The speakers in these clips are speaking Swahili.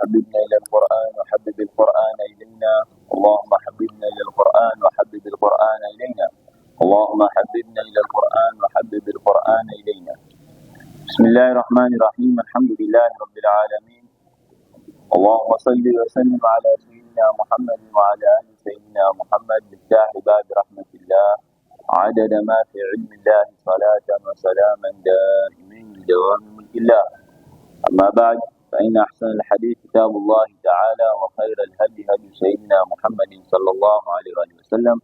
حببنا إلى القرآن وحبب القرآن إلينا. اللهم حببنا إلى القرآن وحبب القرآن إلينا. اللهم حببنا إلى القرآن وحبب القرآن إلينا. بسم الله الرحمن الرحيم. الحمد لله رب العالمين. اللهم صل وسلم على سيدنا محمد وعلى آل سيدنا محمد مفتاح باب رحمة الله عدد ما في علم الله صلاة وسلاما دائمين بدوام ملك الله. أما بعد، فإن أحسن الحديث كتاب الله تعالى، وخير الهدي هدي سيدنا محمد صلى الله عليه وسلم،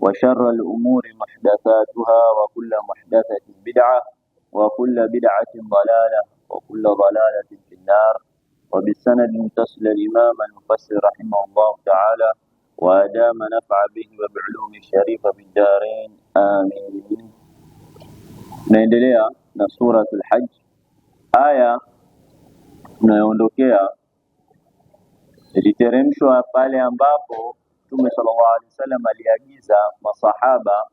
وشر الأمور محدثاتها، وكل محدثة بدعة، وكل بدعة ضلالة، وكل ضلالة في النار. وبالسند متصل الإمام المفسر رحمه الله تعالى وأدام نفع به وبعلوم الشريفة في الدارين آمين. Naendelea na suratul Hajj. Aya tunayoondokea iliteremshwa pale ambapo Mtume sallallahu alaihi wasallam aliagiza masahaba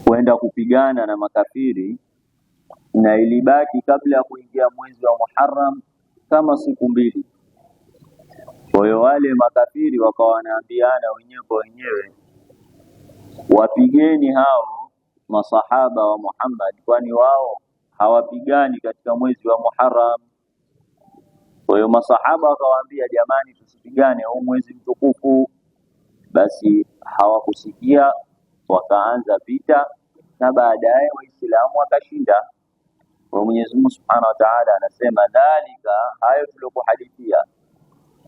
kwenda kupigana na makafiri, na ilibaki kabla ya kuingia mwezi wa Muharram kama siku mbili. Kwa hiyo wale makafiri wakawa wanaambiana wenyewe kwa wenyewe, wapigeni hao masahaba wa Muhammad, kwani wao hawapigani katika mwezi wa Muharram. Kwa hiyo masahaba wakawaambia, jamani, tusipigane huu mwezi mtukufu. Basi hawakusikia, wakaanza vita, na baadaye Waislamu wakashinda. Kwa Mwenyezi Mungu Subhanahu wa Ta'ala anasema, dhalika, hayo tuliokuhadithia,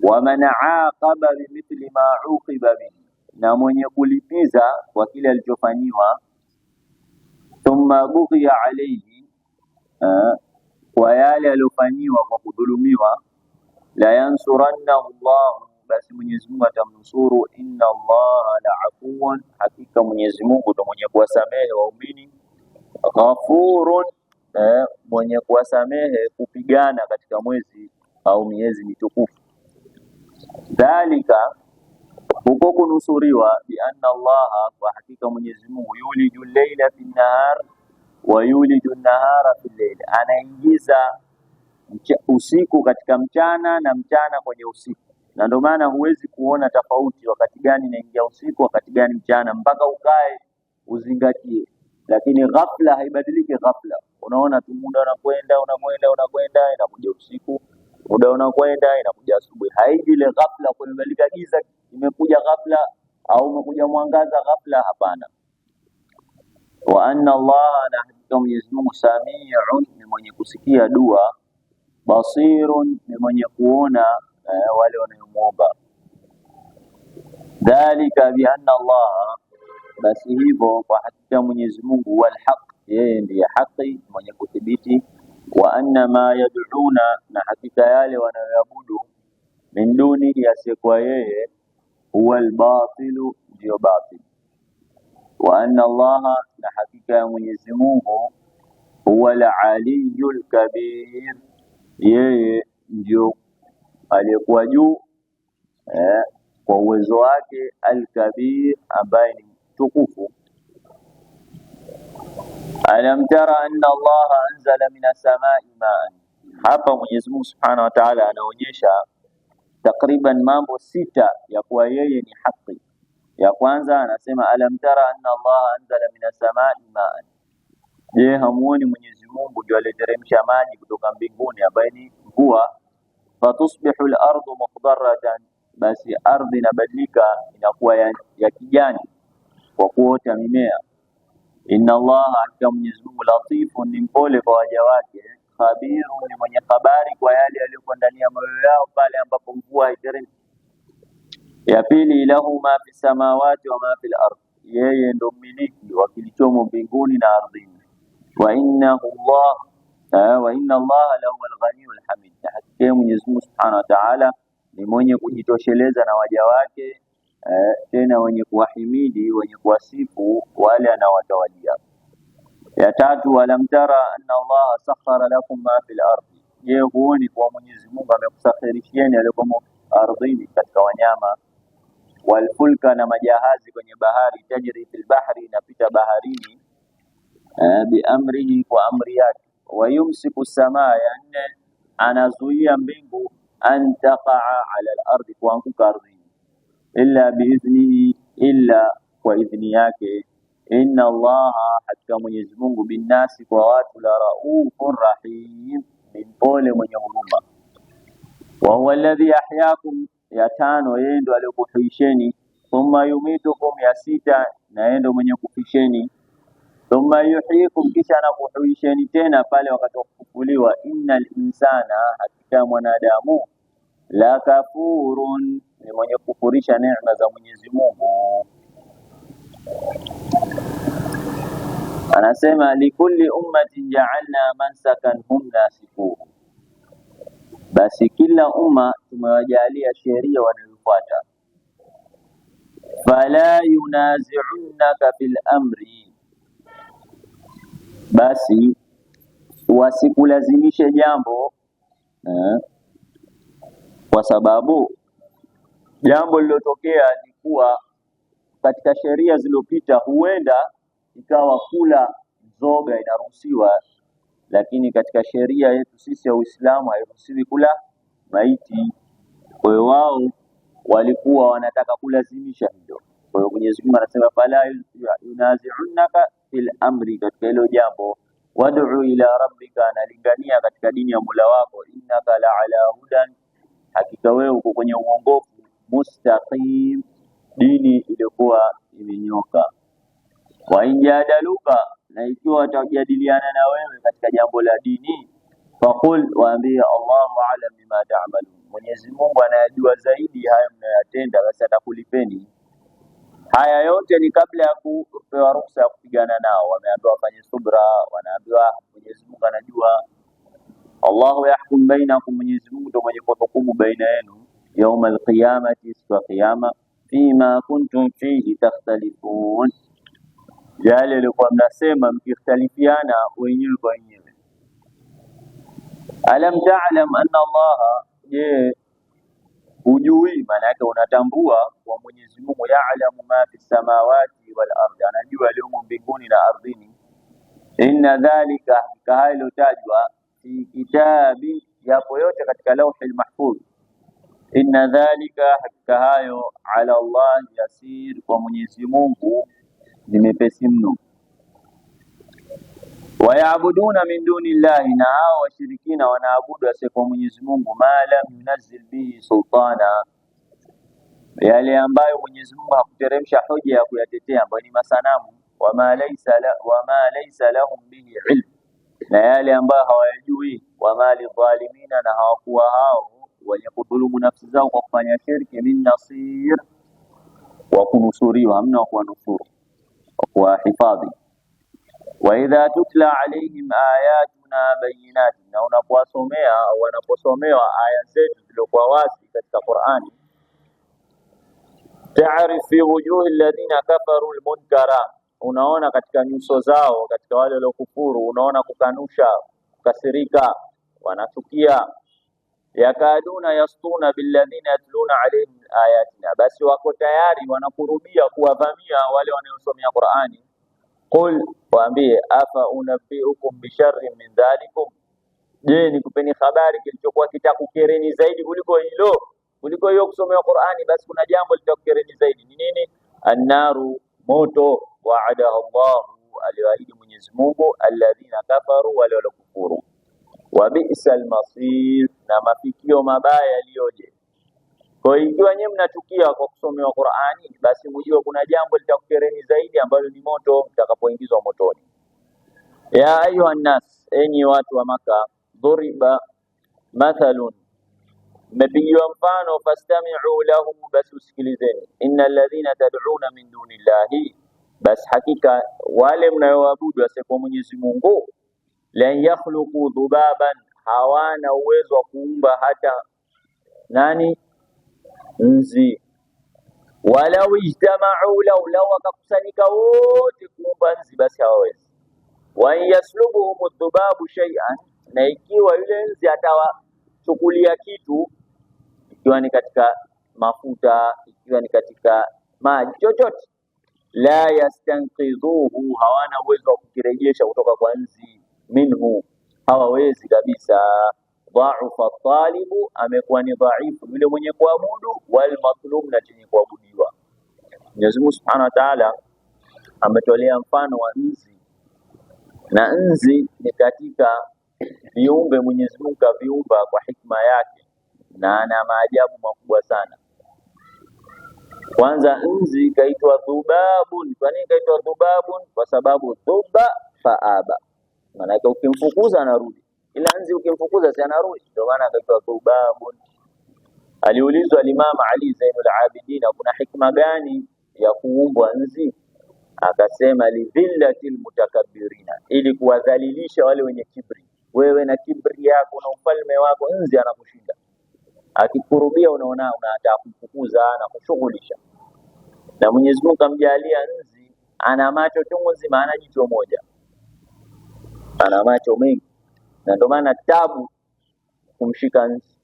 waman aqaba bimithli ma uqiba bihi, na mwenye kulipiza kwa kile alichofanyiwa, thumma bughiya alayhi, kwa yale aliyofanyiwa kwa kudhulumiwa, la yansuranna Allah, basi Mwenyezi Mungu atamnusuru. Inna Allah la afuwan, hakika Mwenyezi Mungu ndo mwenye kuwasamehe waumini, ghafurun, mwenye kuwasamehe kupigana katika mwezi au miezi mitukufu. Dhalika, huko kunusuriwa, bi anna Allah, kwa hakika Mwenyezi Mungu, yuliju layla fi nahar wa yuliju nahara fi layl, anaingiza usiku katika mchana na mchana kwenye usiku. Na ndio maana huwezi kuona tofauti wakati gani inaingia usiku, wakati gani mchana, mpaka ukae uzingatie. Lakini ghafla haibadiliki ghafla. Unaona tu muda unakwenda inakuja usiku, muda unakwenda inakuja asubuhi. Haiji ile ghafla kulibadilika, giza imekuja ghafla au umekuja mwangaza ghafla, hapana. Wa anna Allah, na hakika Mwenyezi Mungu, sami'un, ni mwenye kusikia dua, basirun, ni mwenye kuona wale wanaomuomba. Dhalika bi anna Allah, basi hivyo kwa hakika Mwenyezi Mungu, wal haq, yeye ndiye haki, mwenye kuthibiti. Wa anna ma yad'una, na hakika yale wanayoabudu, min duni, yasiyekuwa yeye, huwa al-batilu, ndio batil. Wa anna Allah, na hakika ya Mwenyezi Mungu, huwa al-aliyyul kabir, yeye ndio aliyekuwa juu kwa uwezo wake, al-kabir, ambaye ni tukufu. Alam tara anna Allah anzala minas samai ma'an. Hapa Mwenyezi Mungu Subhanahu wa Ta'ala anaonyesha takriban mambo sita ya kuwa yeye ni haki. Ya kwanza anasema, alam tara anna Allah anzala minas samai ma'an. Je, hamuoni Mwenyezi Mungu ndio aliteremsha maji kutoka mbinguni ambaye ni mvua? Fatusbihu al-ardu mukhdarratan, basi ardhi inabadilika inakuwa ya kijani kwa kuota mimea. Inna Allah, hakika Mwenyezi Mungu, latifun, ni mpole kwa waja wake, khabirun, ni mwenye habari kwa yale yaliyo ndani ya moyo yao pale ambapo mvua haiteremki. Ya pili, lahu ma fi samawati wa ma fil ardh, yeye ndo mmiliki wa kilichomo mbinguni na ardhini. Wa inna Allah lahu al-ghaniyyul hamid, hakika Mwenyezi Mungu Subhanahu wa Ta'ala ni mwenye kujitosheleza na waja wake, tena wenye kuwahimidi, wenye kuwasifu wale anawatawalia. Ya tatu, alam tara anna Allah sakhara lakum ma fil ardi, je, huoni kwa Mwenyezi Mungu amekusakhirishieni yaliyomo ardhini katika wanyama, walfulka, na majahazi kwenye bahari, tajri fil bahri, inapita baharini, biamrihi, kwa amri yake. Wayumsiku samaa, ya nne, anazuia mbingu an taqa'a ala al-ardi, kuanguka ardhini, illa biidhnihi, illa kwa idhni yake. Inna Allaha, hakika Mwenyezi Mungu, binnasi, kwa watu, la raufur rahim, ni mpole mwenye huruma. Wa huwa alladhi ahyaakum, ya tano, yeye ndo aliyokuhuisheni. Thumma yumitukum, ya sita, na yeye ndo mwenye kufisheni. Thumma yuhyikum, kisha anakuhuisheni tena pale wakati wa kufufuliwa. Innal insana, hakika mwanadamu, la kafurun, ni mwenye kufurisha neema za Mwenyezi Mungu. Anasema likulli ummatin ja'alna mansakan hum nasikuhu, basi kila umma tumewajalia sheria wanayofuata. Fala yunazi'unaka fil amri, basi wasikulazimishe jambo, kwa sababu jambo lilotokea ni kuwa katika sheria zilizopita huenda ikawa kula mzoga inaruhusiwa, lakini katika sheria yetu sisi ya Uislamu hairuhusiwi kula maiti. Kwa hiyo wao walikuwa wanataka kulazimisha hilo. Kwa hiyo Mwenyezi Mungu anasema fala yunazi'unaka fil amri, katika hilo jambo. Wad'u ila rabbika, analingania katika dini ya Mola wako. Innaka la ala hudan, hakika wewe uko kwenye uongofu. Mustaqim, dini iliyokuwa imenyoka. Wa injadaluka, na ikiwa watajadiliana na wewe katika jambo la dini, faqul, waambie Allahu a'lam bima ta'malun, Mwenyezi Mungu anayajua zaidi haya mnayotenda, basi atakulipeni. Haya yote ni kabla ya kupewa ruhusa ya kupigana nao. Wameambiwa wafanye subra, wanaambiwa Mwenyezi Mungu anajua. Allahu yahkum bainakum, Mwenyezi Mungu ndio mwenye kuhukumu baina yenu. Yawmal qiyamati, siku ya kiyama. Fima kuntum fihi takhtalifun, yale yalikuwa mnasema mkikhtalifiana wenyewe kwa wenyewe. Alam ta'lam anna Allaha, je, hujui? Maana yake unatambua kwa Mwenyezi Mungu, ya'lamu ma fi samawati wal ardi, anajua yaliyomo mbinguni na ardhini. Inna dhalika, hakika hayo yaliyotajwa, fi kitabi, yapo yote katika lawhil mahfuz. Inna dhalika, hakika hayo, ala Allah yasir, kwa Mwenyezi Mungu ni mepesi mno. Wayabuduna min duni llahi, na hao washirikina wanaabudu asiyekuwa Mwenyezi Mungu, ma lam yunazzil bihi sultana, yale ambayo Mwenyezi Mungu hakuteremsha hoja ya kuyatetea, ambayo ni masanamu. Wama laysa lahum bihi ilm, na yale ambayo hawayajui. Wama lidhalimina, na hawakuwa hao wenye kudhulumu nafsi zao kwa kufanya shirki, min nasir, wa kunusuriwa, hamna wa kuwanusuru, wa kuwahifadhi. Wa idha tutla alaihim ayatuna bayinatin, na unaposomea au wanaposomewa aya zetu zilizokuwa wazi katika Qur'ani. Ta'rif fi wujuhi alladhina kafaru almunkara, unaona katika nyuso zao, katika wale waliokufuru, unaona kukanusha, kukasirika, wanachukia. Yakaduna yastuna billadhina yatluna alaihim ayatina, basi wako tayari wanakurubia kuwavamia wale wanaosomea Qur'ani. Qul, waambie, afa unabbiukum bisharrin min dhalikum, je, nikupeni habari kilichokuwa kitakukereni zaidi kuliko hilo, kuliko hiyo kusomea Qur'ani? Basi kuna jambo litakukereni zaidi. Ni nini? Annaru, moto. Wa'ada Allahu, aliwaahidi Mwenyezi Mungu, alladhina kafaru, wale waliokufuru. Wa bi'sal masir, na mafikio mabaya yaliyoje. Kwa hiyo ikiwa nyinyi mnachukia kwa kusomewa Qur'ani, basi mjue kuna jambo litakukereni zaidi, ambalo ni moto, mtakapoingizwa motoni. Ya ayuha nas, enyi watu wa Maka, dhuriba mathalun, mmepigiwa mfano, fastami'u lahu, basi usikilizeni. Innal ladhina tad'una min dunillahi, basi hakika wale mnayoabudu asiyekuwa Mwenyezi Mungu, lan yakhluqu dhubaban, hawana uwezo wa kuumba hata nani? Nzi. Walau ijtama'u lahu, law wakakusanyika wote kuumba nzi, basi hawawezi. Wa yaslubuhum dhubabu shay'an, na ikiwa yule nzi atawachukulia kitu, ikiwa ni katika mafuta, ikiwa ni katika maji, chochote, la yastanqidhuhu, hawana uwezo wa kukirejesha kutoka kwa nzi. Minhu, hawawezi kabisa. dha'afa at-talibu, amekuwa ni dhaifu yule mwenye kuabudu, wal matlub, na chenye kuabudiwa. Mwenyezi Mungu Subhanahu wa Ta'ala ametolea mfano wa nzi, na nzi ni katika viumbe Mwenyezi Mungu kaviumba kwa hikma yake na ana maajabu makubwa sana. Kwanza nzi kaitwa dhubabun. Kwa nini kaitwa dhubabun? Kwa sababu dhuba faaba, maana yake ukimfukuza anarudi. Ila nzi ukimfukuza si anarudi, ndio maana kaitwa dhubabun. Aliulizwa Imam Ali Zainul Abidin, kuna hikma gani ya kuumbwa nzi? Akasema lidhillatil mutakabbirina, ili kuwadhalilisha wale wenye kibri. Wewe na kibri yako na ufalme wako, nzi anakushinda. Akikurubia unaona unataka kumfukuza na kushughulisha. Na Mwenyezi Mungu kamjalia nzi ana macho chungu nzima, ana jicho moja, ana macho mengi, na ndio maana tabu kumshika nzi.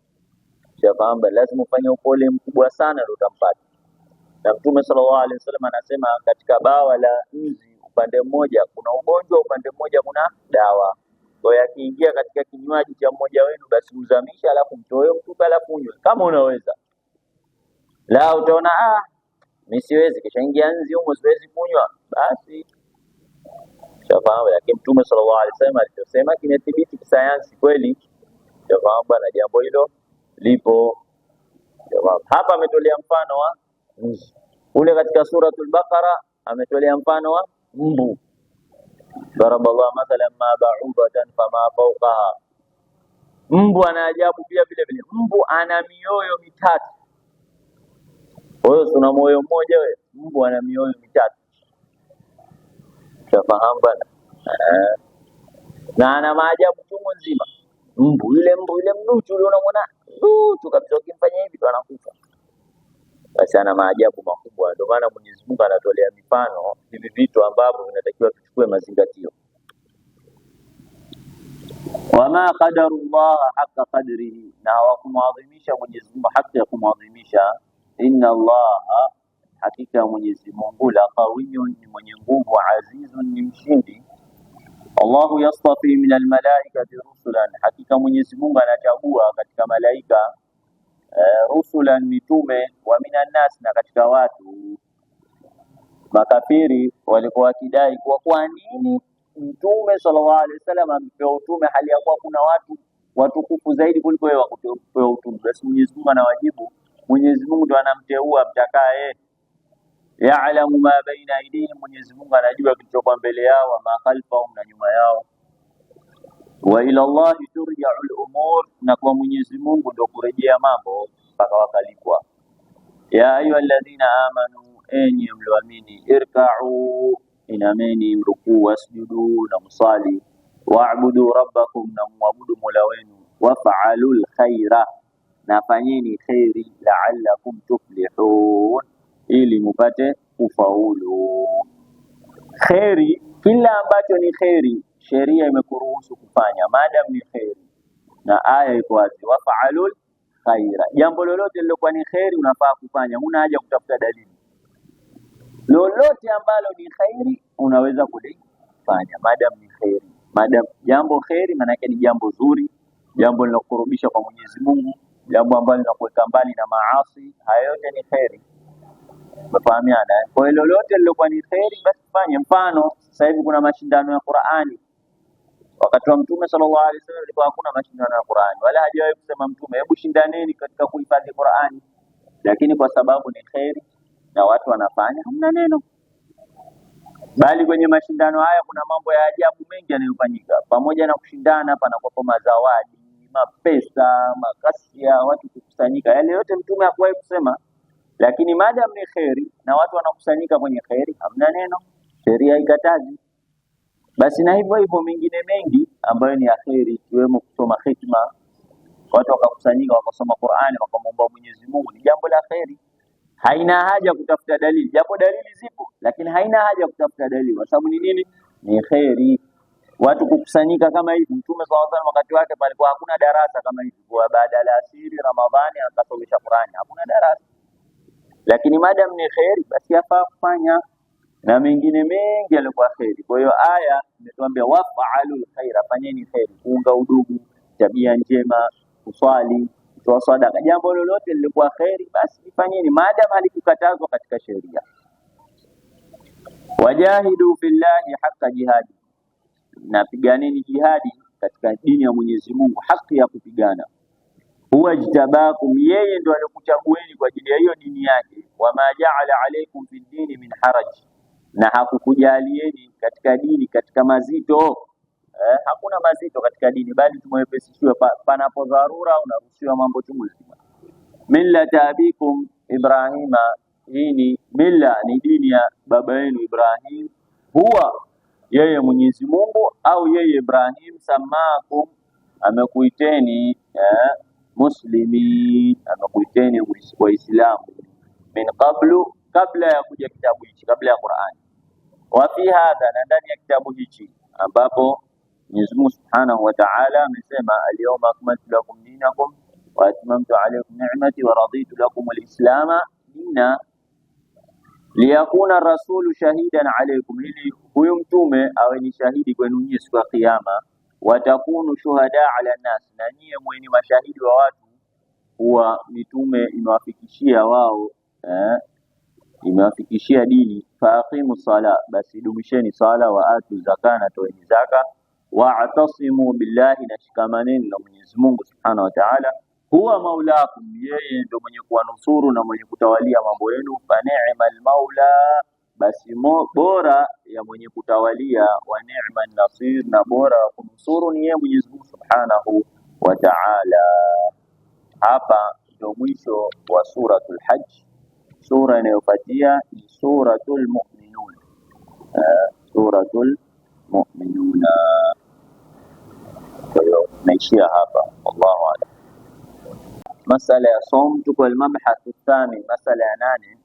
Shafahamu, lazima ufanye upole mkubwa sana ndio utampata. Na Mtume sallallahu alaihi wasallam anasema katika bawa la nzi upande mmoja kuna ugonjwa, upande mmoja kuna dawa. Kwa hiyo akiingia katika kinywaji cha mmoja wenu, basi uzamisha, alafu mtoe mtupe, alafu unywe kama unaweza. La utaona mimi siwezi, kisha ingia nzi huko siwezi kunywa, basi shafahamu. Lakini Mtume sallallahu alaihi wasallam alichosema kimethibiti kisayansi kweli, shafahamu bwana, jambo hilo lipo. Hapa ametolea mfano wa nzi. Ule katika suratul Baqara ametolea mfano wa mbu. Daraballahu mathalan ma ba'udatan fama fawqaha. Mbu ana ajabu pia vile vile. Mbu ana mioyo mitatu. Wewe una moyo mmoja wewe, mbu ana mioyo mitatu. Shafahamu bana. Na ana maajabu chungu nzima. Mbu yule mduchu yule unamwona tu kabisa, ukimfanya hivi tu anakufa. Basi ana maajabu makubwa. Ndio maana Mwenyezi Mungu anatolea mifano hivi vitu ambavyo vinatakiwa tuchukue mazingatio. Wama qadarullah haqqa qadrihi, na hawakumwadhimisha Mwenyezi Mungu haki ya kumwadhimisha. Inna Allah, hakika Mwenyezi Mungu, la qawiyyun, ni mwenye nguvu, azizun, ni mshindi. Allahu yastafi min almalaikati rusulan, hakika Mwenyezi Mungu anachagua katika malaika rusulan, mitume, wa minan nas, na katika watu. Makafiri walikuwa wakidai kwa nini Mtume sallallahu alaihi wasallam amepewa utume hali ya kuwa kuna watu watukufu zaidi kuliko yeye wakupewa utume? Basi Mwenyezi Mungu anawajibu, Mwenyezi Mungu ndo anamteua mtakaye. Ya'lamu ma baina aydihim, Mwenyezi Mungu anajua kilichokuwa mbele yao, wa ma khalfahum, na nyuma yao. Wa ila Allah turja'ul umur, na kwa Mwenyezi Mungu ndo kurejea mambo mpaka wakalipwa. Ya ayyuhalladhina amanu, enyi mlioamini, irka'u, inameni, mrukuu, wasjudu, na msali, wa'budu rabbakum, na muabudu mola wenu, waf'alul khaira, na fanyeni khairi, la'allakum tuflihun, ili mupate kufaulu. Khairi, kila ambacho ni khairi sheria imekuruhusu kufanya maadamu ni khairi, na aya iko wazi, waf'alul khaira. Jambo lolote lilokuwa ni khairi unafaa kufanya, huna haja kutafuta dalili. Lolote ambalo ni khairi unaweza kulifanya maadamu ni khairi. Maadamu jambo khairi, maana yake ni jambo zuri, jambo linakurudisha kwa Mwenyezi Mungu, jambo ambalo linakuweka mbali na maasi. Hayo yote ni khairi. Mfahamiana? Kwa hiyo lolote lilokuwa ni khairi basi fanye. Mfano sasa hivi kuna mashindano ya Qur'ani. Wakati wa Mtume sallallahu alaihi wasallam ilikuwa hakuna mashindano ya Qur'ani, wala hajawahi kusema Mtume hebu shindaneni katika kuhifadhi Qur'ani. Lakini kwa sababu ni khairi na watu wanafanya, hamna neno. Bali kwenye mashindano haya kuna mambo ya ajabu mengi yanayofanyika. Pamoja na kushindana, panakuwa mazawadi, mapesa, makasia, watu kukusanyika. Yale yote Mtume hakuwahi kusema. Lakini maadamu ni khairi na watu wanakusanyika kwenye khairi, hamna neno, sheria haikatazi. Basi na hivyo hivyo mengine mengi ambayo ni ya khairi, ikiwemo kusoma hikma, watu wakakusanyika wakasoma Qur'ani wakamwomba Mwenyezi Mungu, ni jambo la khairi. Haina haja kutafuta dalili, japo dalili zipo, lakini haina haja kutafuta dalili kwa sababu ni nini? Ni khairi. Watu kukusanyika kama hivi, Mtume sallallahu alaihi wasallam wakati wake palikuwa hakuna darasa kama hivi, kwa baada ya asiri Ramadhani akasomesha Qur'ani, hakuna darasa. Lakini madam ni khairi basi yafaa kufanya, na mengine mengi yalikuwa khairi. Kwa hiyo aya imetuambia waf'alul khaira, fanyeni khairi, kuunga udugu, tabia njema, kuswali, kutoa sadaka, jambo lolote lilikuwa khairi basi ifanyeni maadamu halikukatazwa katika sheria. Wajahidu fillahi haqqa jihadi, na piganeni jihadi katika dini ya Mwenyezi Mungu, haki ya kupigana. Huwa jtabakum, yeye ndo alikuchagueni kwa ajili ya hiyo dini yake. Wama ja'ala alaykum fi dini min haraj, na hakukujalieni katika dini katika mazito. Hakuna mazito katika dini, bali tumewepesishiwa panapo dharura, unaruhusiwa mambo chungu nzima. Millata abikum Ibrahima, hii ni milla, ni dini ya baba yenu Ibrahim. Huwa yeye Mwenyezi Mungu, au yeye Ibrahim, samakum, amekuiteni muslimin, amekuiteni waislamu, min qablu, kabla ya kuja kitabu hichi, kabla ya Qur'an. Wa fi hadha, na ndani ya kitabu hichi ambapo Mwenyezi Mungu Subhanahu wa Ta'ala amesema al-yawma akmaltu lakum dinakum wa atmamtu alaykum ni'mati wa raditu lakum al-islam dina liyakuna rasulu shahidan alaykum, ili huyu mtume awe ni shahidi kwenu nyinyi siku ya kiyama. Watakunu shuhada ala nas, na nyinyi mweni mashahidi wa watu. Huwa mitume imewafikishia wao imewafikishia dini. Faaqimu sala, basi dumisheni sala. Wa atu zaka, na toeni zaka. Wa'tasimu billahi, na shikamaneni na Mwenyezi Mungu Subhanahu wa Ta'ala. Huwa maulakum, yeye ndo mwenye kuwanusuru na mwenye kutawalia mambo yenu. Fa ni'mal maula, basi bora ya mwenye kutawalia. Wa ni'man nasir, na bora wa kunusuru ni yeye Mwenyezi Mungu Subhanahu wa Ta'ala. Hapa ndio mwisho wa suratul Hajj. Sura inayofuatia ni suratul Mu'minun. Suratul Mu'minun. Kwa hiyo naishia hapa, wallahu a'lam. Masala ya som, tuko al-mabhath athani, masala ya 8,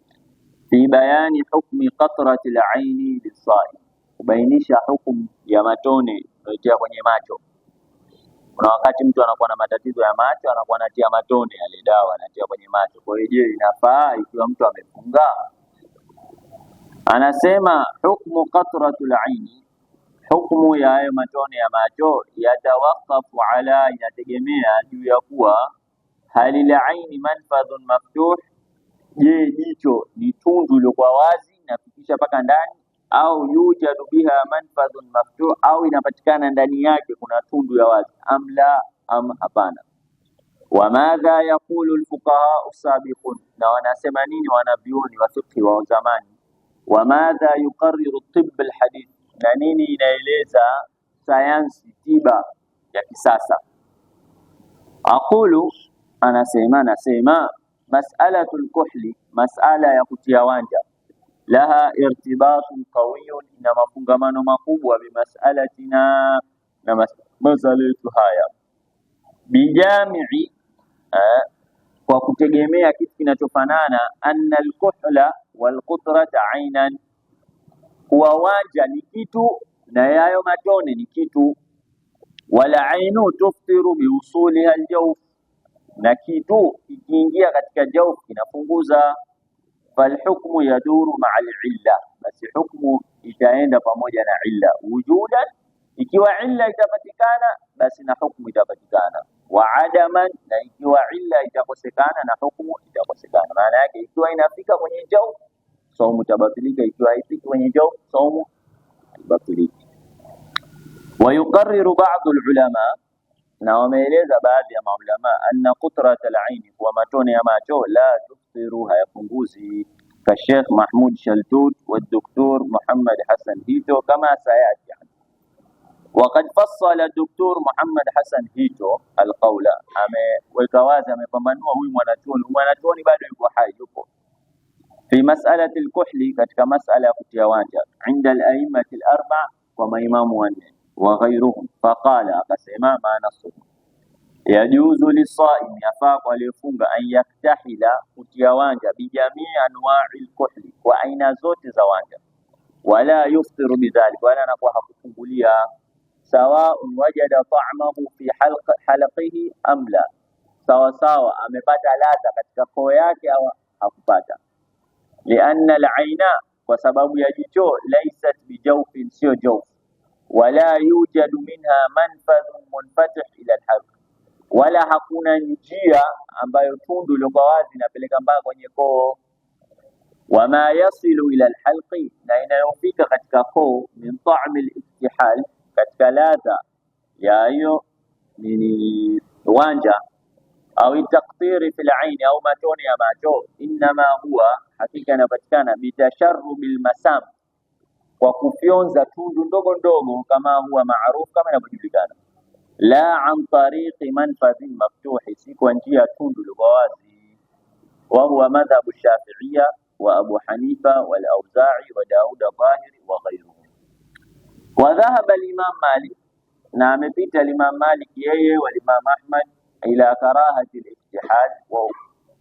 fi bayani hukmi qatrati al-aini lis-saim, kubainisha hukumu ya matone yanayotia kwenye macho. Kuna wakati mtu anakuwa na matatizo ya macho, anakuwa anatia matone yale dawa anatia kwenye macho. Kwa hiyo je, inafaa ikiwa mtu amefunga? Anasema hukmu qatratul aini, hukumu ya hayo matone ya macho, yatawakafu ala, inategemea juu ya kuwa hali la aini manfadhun maftuh, je jicho ni tundu iliyokuwa wazi inafikisha mpaka ndani, au yujadu biha manfadhun maftuh, au inapatikana ndani yake kuna tundu ya wazi, amla, am hapana. Wa madha yaqulu alfuqaha as-sabiqun, na wanasema nini wanavyuoni wa fiqh wa zamani. Wa madha yuqarriru tibb alhadith, na nini inaeleza sayansi tiba ya kisasa. Aqulu, anasema mas'alatul kuhli, mas'ala ya kutia wanja, laha irtibatun qawiyyun, ina mafungamano makubwa bimas'alatina, na masala yetu haya, bijami'i, kwa kutegemea kitu kinachofanana, anna alkuhla walqutrata aynan, kuwa wanja ni kitu na yayo matone ni kitu. Wala ainu tuftiru biusuliha aljawf, na kitu ikiingia katika jawf kinapunguza. Falhukmu yaduru ma'a al-illa, basi hukmu itaenda pamoja na illa wujudan, ikiwa illa itapatikana basi na hukmu itapatikana. Wa adaman, na ikiwa illa itakosekana na hukmu itakosekana. Maana yake ikiwa inafika kwenye jawf saumu tabatilika, ikiwa haifiki kwenye jawf saumu tabatilika. Wa yuqarriru ba'd al-ulama, na wameeleza baadhi ya maulama, anna qutrat al-ain, wa matone ya macho, la tuftiru, hayapunguzi, ka Sheikh Mahmud Shaltut wa Dr. Muhammad Hassan Hito, kama sayati. Waqad fassala Dr. Muhammad Hassan Hito al-qawla, ameweka wazi, amepambanua huyu mwanachuoni bado yuko hai, yupo fi mas'alati al-kuhli, katika mas'ala ya kutia wanja, inda al-a'immati al-arba', kwa maimamu wanne wa ghayruhum. Faqala, akasema maana sunna, yajuzu lisaim, yafaa kwa aliyefunga, an yaktahila, kutia wanja, bijamii anwa'i al-kuhli, kwa aina zote za wanja, wala yuftiru bidhalik, wala anakuwa hakufungulia, sawa'un wajada ta'amahu fi halqihi am la, sawa sawa amepata ladha katika koo yake au hakupata. Lianna al-aina, kwa sababu ya jicho, laysat bijawfin, sio jawf, wala yujadu minha manfadhun munfatih ila al-halq, wala hakuna njia ambayo tundu iliyokuwa wazi inapeleka mpaka kwenye koo. Wama yasilu ila alhalqi, na inayofika katika koo, min ta'mi al-iftihal, katika ladha ya hiyo ni wanja, au taktiri fil aini, au matone ya macho. Inma huwa, hakika inapatikana bitasharrub almasam, kwa kufyonza tundu ndogo ndogo, kama huwa maarufu, kama inavyojulikana. La an tariqi manfadhin maftuhi, si kwa njia tundu liko wazi. Wa huwa madhhabu Shafi'iyya wa Abu Hanifa wal Auza'i wa Daud al-Zahiri wa ghayruhum. Wa dhahaba al-Imam Malik, na amepita al-Imam Malik yeye wa Imam Ahmad, ila karahati al-iftihal, wa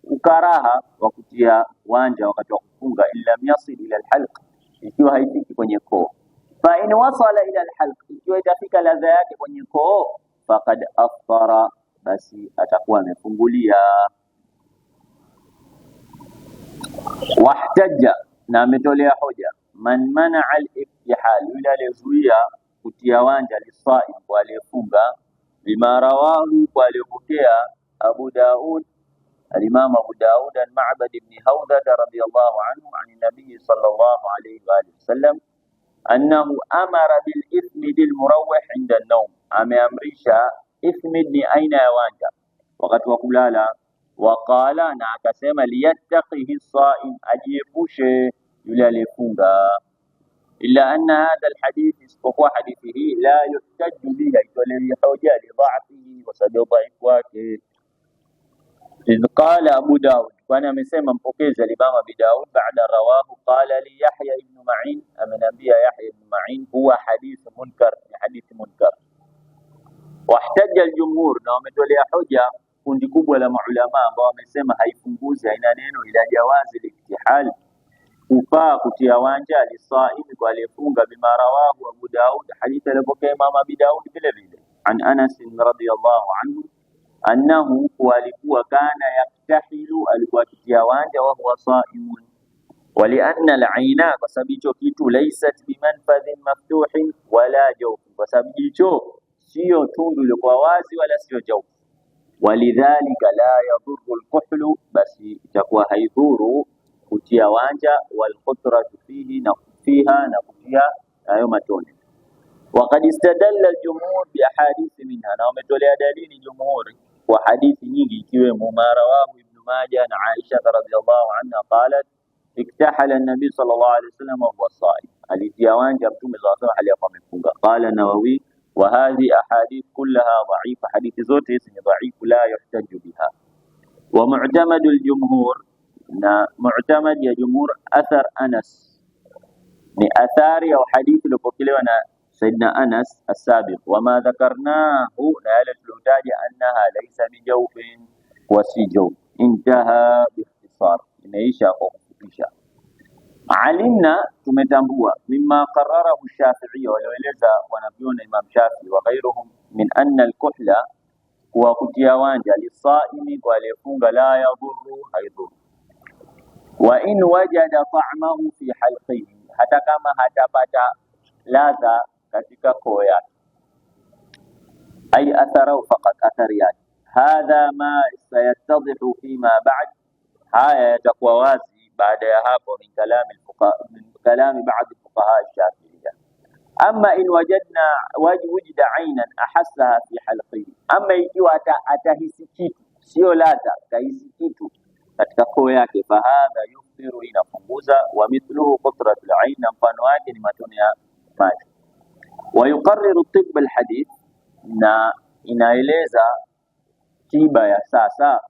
ukaraha wa kutia wanja wakati wa kufunga, illa yasil ila al-halq, ikiwa haifiki kwenye koo. Fa in wasala ila al-halq, ikiwa itafika ladha yake kwenye koo, faqad aftara, basi atakuwa amefungulia. Wahtaja, na ametolea hoja, man mana al-iftihal, yule aliyezuia kutia wanja, lisaim, kwa aliyefunga, bima rawahu, kwa aliyopokea Abu Daud, al-Imam Abu Daud an Ma'bad ibn Hawdha radiyallahu anhu an nabiy sallallahu alayhi wa sallam annahu amara bil ithmid al-murawwih inda an-nawm, ameamrisha ithmid ni aina ya wanja wakati wa kulala. Waqala, na akasema, liyattaqihi as-sa'im, ajiepushe yule aliyefunga. Illa anna hadha al-hadith, isipokuwa hadithi hii, la yuhtaju biha, itolewi hoja li dha'fihi, wa sababu dhaifu wake. Idh qala Abu Daud, kwani amesema mpokezi al-Imam Abi Daud, ba'da rawahu, qala li Yahya ibn Ma'in, amenambia Yahya ibn Ma'in, huwa hadith munkar, ni hadithi munkar. Wahtaja al-jumhur, na wametolea hoja kundi kubwa la maulama ambao wamesema haifunguzi, haina neno, ila jawazi al-iftihal, kufaa kutia wanja, lisaimi, kwa aliyefunga, bima rawahu Abu Daud, hadithi aliyopokea Imam Abi Daud vile vile, an Anas radhiyallahu anhu, annahu, alikuwa, kana yaktahilu, alikuwa akitia wanja, wa huwa saimun. Walianna al-aina, kwa sababu hicho kitu, laysat bimanfadhin maftuhin wala jawf, kwa sababu hicho sio tundu liko wazi wala sio jawf. Walidhalika la yadhurru al-kuhlu, basi itakuwa haidhuru kutia wanja, walqutratu fihi, na fiha, na kutia hayo matone. Waqad istadalla al-jumhur bi ahadith minha, na wametolea dalili jumhuri kwa hadithi nyingi, ikiwemo ma rawahu Ibn Majah na Aisha radhiyallahu anha qalat, iktahala an-nabi sallallahu alayhi wasallam wa huwa sa'im, alitia wanja Mtume sallallahu alayhi wasallam aliyakuwa amefunga. Qala Nawawi, wa hadhi ahadith kullaha dha'ifa, hadithi zote hizi ni dhaifu, la yuhtaju biha. Wa mu'tamadu al-jumhur, na mu'tamad ya jumhur, athar Anas, ni athari au hadithi iliyopokelewa na Sayyidina Anas as-sabiq, wama dhakarnahu, na yale tulotaja, annaha laysa bijawfin, wa si jawf. Intaha biikhtisar, imeisha kwa kufupisha. Alimna, tumetambua, mimma qarrarahu Shafi'i, walioeleza wanavyona Imam Shafi'i wa ghayruhum, min anna al-kuhla, wa kutia wanja, lisaimi, kwa aliyefunga, la yadhurru, haidhuru. Wa in wajada ta'mahu fi halqihi, hata kama hatapata ladha katika koo yake, ay atharau faqat, athari yake. Hadha ma sayattadhihu fima ba'd, haya yatakuwa wazi baada ya hapo, min kalami ba'd fuqaha Shafi'iyya. Amma in wujida aynan ahassaha fi halqihi, amma ikiwa atahisi kitu, sio ladha, kahisi kitu katika koo yake, fahadha yuftiru, inapunguza. Wa mithluhu qutratul ain, na mfano wake ni matone ya macho. Wa yuqarriru tibb alhadith, na inaeleza tiba ya sasa,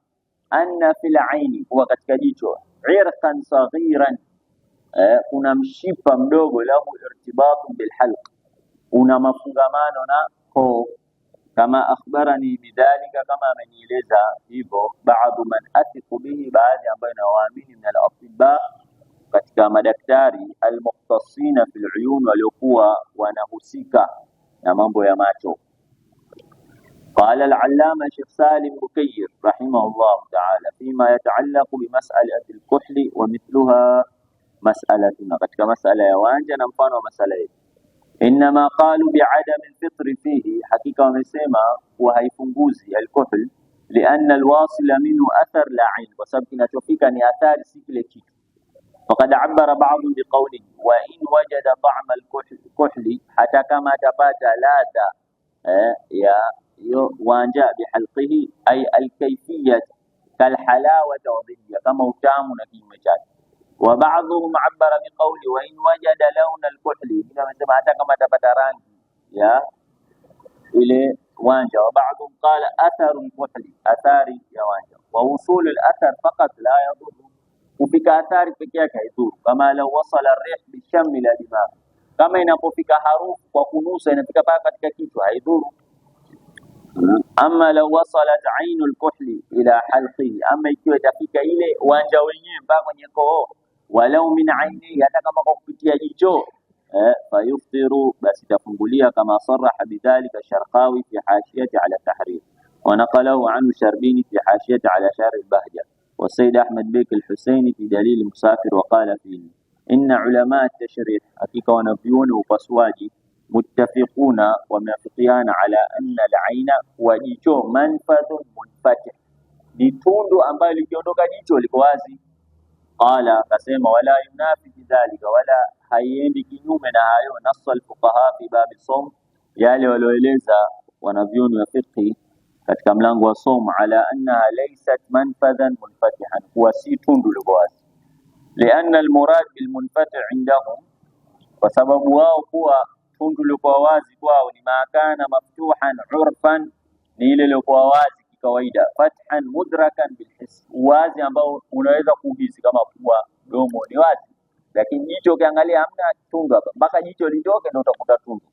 anna fil aini, huwa katika jicho, irqan saghiran, kuna mshipa mdogo, lahu irtibatun bilhalq, una mafungamano na koo. Kama akhbarani bidhalika, kama amenieleza hivyo, baadhi man athiqu bihi, baadhi ambayo nawaamini, min al-atibba, katika madaktari, al-mukhtasina fil uyun, waliokuwa wanahusika na mambo ya macho. Qala al-allama Sheikh Salim Bukayyir rahimahullah ta'ala, fima yata'allaqu bi mas'alati al-kuhli wa mithluha mas'alatuna, katika mas'ala ya wanja na mfano wa mas'ala hii. إنما قالوا بعدم الفطر فيه حقيقة ومسيما وهيفنجوزي الكحل لأن الواصل منه أثر لا عين وسبب نشوفيك أن أثار سيكلتي. وقد عبر بعض بقوله وإن وجد طعم الكحل حتى كما تبات لاذا يا وانجاء بحلقه أي الكيفية كالحلاوة وضدية كما وتامنا في مجال. وبعضهم عبر بقوله وإن وجد لون الكحل حتى كما تبات رانجي يا إلى وانجا. وبعضهم قال أثر الكحل أثاري يا وانجا ووصول الأثر فقط لا يضر وفيك أثار فيك يضر كما لو وصل الريح بالشم إلى دماغ كما ينقفك حروف وكنوس ينفك باقة كيكو يضر. أما لو وصلت عين الكحل إلى حلقه أما يكيو تفيك إلي وانجا وينين باقا يكوه ولو من عينه يتكما قفتيا جيجو فيفطر بس تفنقليها كما صرح بذلك الشرقاوي في حاشية على التحرير ونقله عنه شربيني في حاشية على شارع البهجة والسيد أحمد بيك الحسيني في دليل المسافر وقال فيه إن علماء التشريح حقيقة ونبيون وفسواجي متفقون وموافقين على أن العين وجيجو منفذ منفتح لتوندو أمبالي لكيوندوكا جيجو لكوازي. قال كسيما ولا ينافي ذلك ولا haiendi kinyume na hayo nassa alfuqaha fi bab as-sawm yale walioeleza wanavyoni wa fiqh katika mlango wa sawm ala annaha laysat manfadhan munfatihan huwa si tundu liwazi lianna almurad bilmunfatih indahum kwa sababu wao kuwa tundu liko wazi kwao ni maakana maftuhan urfan ni ile liko wazi kawaida fathan mudrakan bilhis wazi ambao unaweza kuhisi kama kuwa domo ni wazi lakini jicho ukiangalia hamna tundu hapa mpaka jicho litoke ndio utakuta tundu.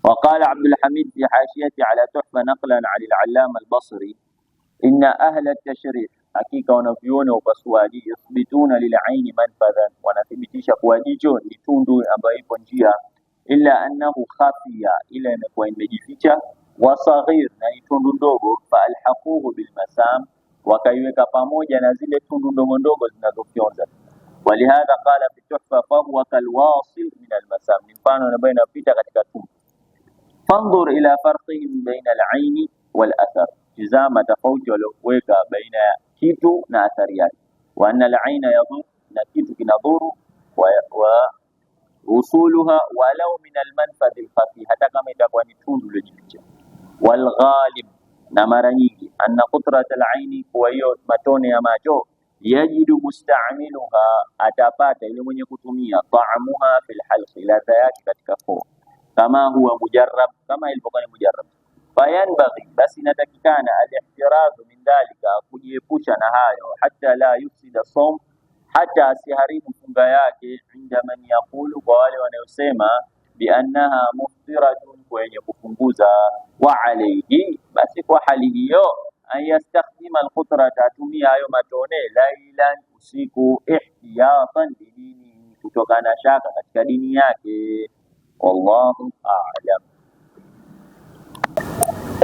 وقال عبد الحميد في حاشيته على تحفة نقلا عن العلامة البصري إن أهل التشريح حقيقة ونفيون وبسواجي يثبتون للعين منفذا ونثبتش كواجيجو لتوندو أبايب نجيها إلا أنه خفي إلى نكوين مجيفيشا وصغير نايتوندو ndogo فألحقوه بالمسام وكيوeka pamoja na zile tundu ndogo ndogo zinazofyonza. ولهذا قال في التحفة فهو كالواصل من المسام مفانو بين فيتا katika tundu. فانظر إلى فرقهم بين العين والأثر جزامة تفوت ولوكا بين كيتو نأثريات وأن العين يضر نكيتو كنضر ووصولها ولو من المنفذ الخفي حتى كما يتكون tundu لجبجة. والغالب نمرنيكي أن قطرة العين كويو متوني ماجو يجد مستعملها أتابات لمن يكتمية طعمها في الحلق لا ذاك كتكفو كما هو مجرب كما يلبقى مجرب. فينبغي بس نتككان الاحتراز من ذلك كجيبوشا نهايو حتى لا يفسد الصوم حتى سهرين فنغياك عند من يقول قوالي ونيسيما بأنها مفطرة وين يكفنغوزا وعليه بس وحاله أن يستخدم القطرة تاتميها يوم توني ليلا usiku احتياطا لدينه kutokana shaka katika dini yake. Wallahu a'lam.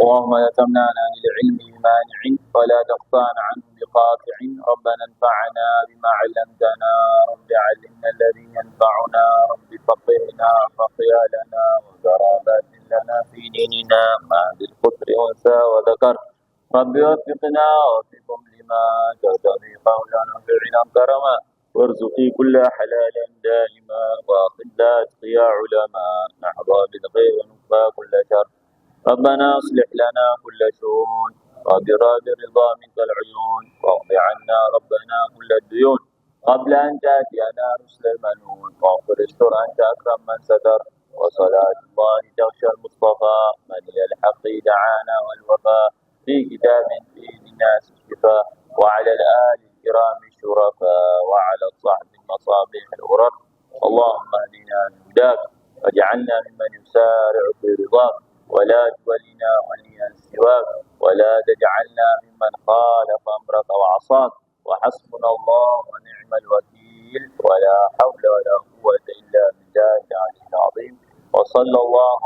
اللهم لا تمنعنا عن العلم بمانع ولا تقطعنا عنه بقاطع. ربنا انفعنا بما علمتنا رب علمنا الذي ينفعنا رب فقهنا فقيا لنا وزرابات لنا في ديننا مع بالقدر أنثى وذكر رب وفقنا وفقهم لما ترتضي قولا وفعلا كرما وارزقي كل حلالا دائما واخذ لا اتقيا علماء نحظى بالخير ونكفى كل شر. ربنا اصلح لنا كل شؤون وبراد رضا منك العيون واقض عنا ربنا كل الديون قبل ان تاتينا رسل المنون واغفر استر انت اكرم من ستر. وصلاة الله تغشى المصطفى من الى الحق دعانا والوفاء في كتاب فيه للناس الشفاء وعلى الآل الكرام الشرفاء وعلى الصحب المصابيح الغرر. اللهم اهدنا بهداك واجعلنا ممن يسارع في رضاك ولا تولنا وليا سواك ولا تجعلنا ممن خالف امرك وعصاك. وحسبنا الله ونعم الوكيل ولا حول ولا قوة إلا بالله العلي العظيم. وصلى الله